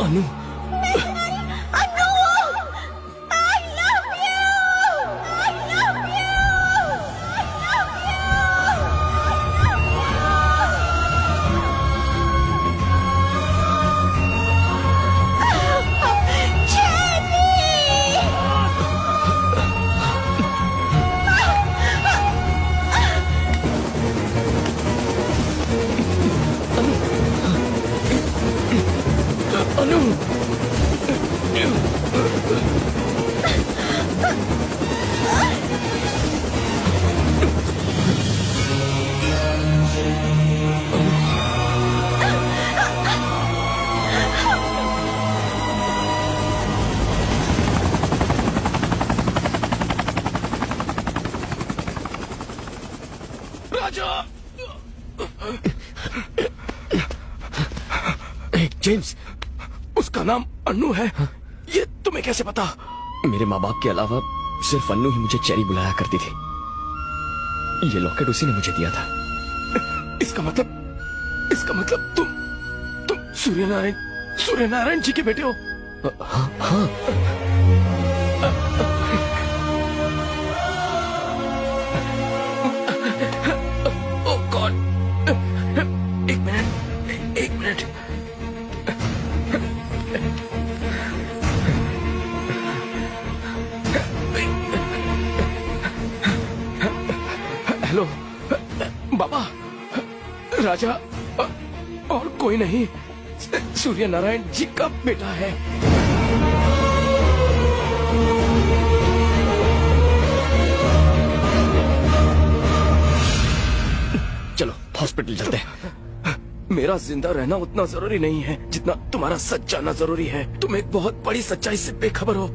अनु, अनु, राजा। James, उसका नाम अन्नू है। ये तुम्हें कैसे पता? मेरे माँ बाप के अलावा सिर्फ अन्नू ही मुझे चेरी बुलाया करती थी। ये लॉकेट उसी ने मुझे दिया था। इसका मतलब तुम सूर्यनारायण जी के बेटे हो? हाँ, हाँ। ओह गॉड, एक मिनट। हेलो बाबा, राजा और कोई नहीं, सूर्यनारायण जी का बेटा है। चलो हॉस्पिटल चलते हैं। मेरा जिंदा रहना उतना जरूरी नहीं है जितना तुम्हारा सच जानना जरूरी है। तुम एक बहुत बड़ी सच्चाई से बेखबर हो।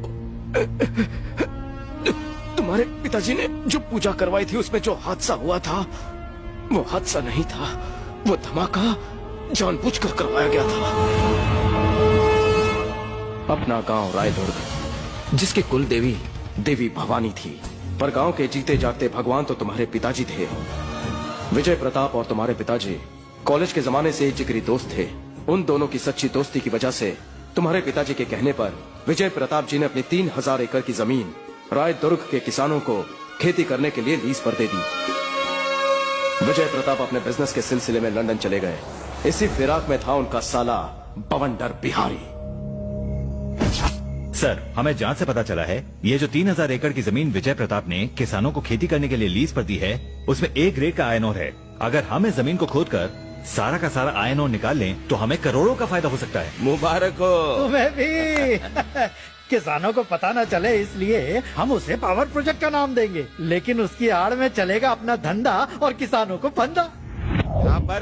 तुम्हारे पिताजी ने जो पूजा करवाई थी उसमें जो हादसा हुआ था वो हादसा नहीं था, वो धमाका जानबूझकर करवाया गया था। अपना गांव रायदुर्ग, जिसकी कुल देवी देवी भवानी थी, पर गांव के जीते जागते भगवान तो तुम्हारे पिताजी थे। विजय प्रताप और तुम्हारे पिताजी कॉलेज के जमाने से जिगरी दोस्त थे। उन दोनों की सच्ची दोस्ती की वजह से तुम्हारे पिताजी के कहने पर विजय प्रताप जी ने अपनी 3000 एकड़ की जमीन रायदुर्ग के किसानों को खेती करने के लिए लीज पर दे दी। विजय प्रताप अपने बिजनेस के सिलसिले में लंदन चले गए। इसी फिराक में था उनका साला बवंडर बिहारी। सर, हमें जांच से पता चला है ये जो 3000 एकड़ की जमीन विजय प्रताप ने किसानों को खेती करने के लिए लीज पर दी है, उसमें A ग्रेड का आयरन ओर है। अगर हम इस जमीन को खोदकर सारा का सारा आयरन ओर निकाल लें तो हमें करोड़ों का फायदा हो सकता है। मुबारक हो तुम्हें भी। किसानों को पता न चले इसलिए हम उसे पावर प्रोजेक्ट का नाम देंगे, लेकिन उसकी आड़ में चलेगा अपना धंधा और किसानों को फंदा।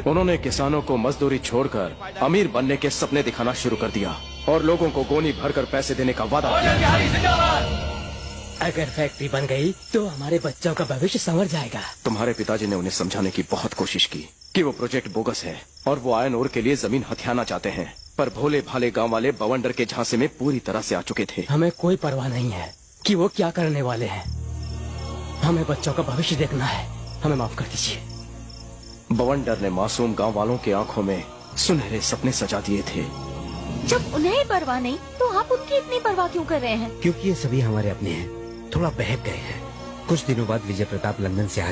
उन्होंने किसानों को मजदूरी छोड़कर अमीर बनने के सपने दिखाना शुरू कर दिया और लोगों को गोनी भरकर पैसे देने का वादा किया। अगर फैक्ट्री बन गई तो हमारे बच्चों का भविष्य संवर जाएगा। तुम्हारे पिताजी ने उन्हें समझाने की बहुत कोशिश की कि वो प्रोजेक्ट बोगस है और वो आयरन ओर के लिए जमीन हथियाना चाहते हैं, पर भोले भाले गांव वाले बवंडर के झांसे में पूरी तरह से आ चुके थे। हमें कोई परवाह नहीं है कि वो क्या करने वाले हैं। हमें बच्चों का भविष्य देखना है। हमें माफ कर दीजिए। बवंडर ने मासूम गांव वालों के आंखों में सुनहरे सपने सजा दिए थे। जब उन्हें ही परवाह नहीं तो आप उनकी इतनी परवाह क्यों कर रहे हैं? क्योंकि ये सभी हमारे अपने हैं। थोड़ा बहक गए हैं। कुछ दिनों बाद विजय प्रताप लंदन से आ